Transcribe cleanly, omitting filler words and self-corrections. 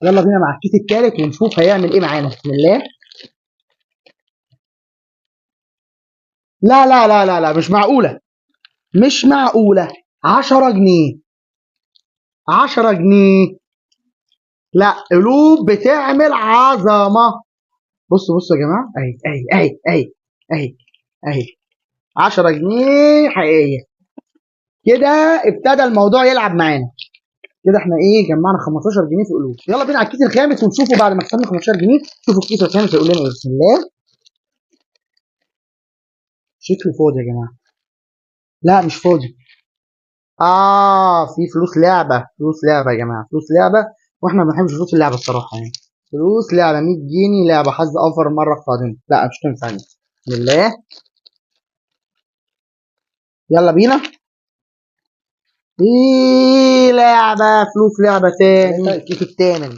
يلا بينا مع الكيس التالت ونشوف هيعمل ايه معانا. بسم الله. لا لا لا لا لا، مش معقولة، مش معقولة. 10 جنيه، 10 جنيه. لا، قلوب بتعمل عظمة. بصوا بصوا يا جماعة، اهي اهي اهي اهي اهي اهي. 10 جنيه حقيقية. كده ابتدى الموضوع يلعب معانا. كده احنا ايه، جمعنا 15 جنيه في قلوب. يلا بينا على الكيس الخامس ونشوفه بعد ما كسبنا 15 جنيه. شوفوا الكيس الخامس هيقول لنا ايه. بسم الله. شكله فاضي يا جماعة. لا مش فاضي. في فلوس لعبة، فلوس لعبة يا جماعة، فلوس لعبة. واحنا ما بنحبش فلوس اللعبة الصراحة يعني. فلوس لعبة 100 جنيه لعبة حظ اوفر المرة القادمة. لا مش تنفع دي. بسم الله. يلا بينا. لعبة فلوس لعبة تاني الكيس التامن.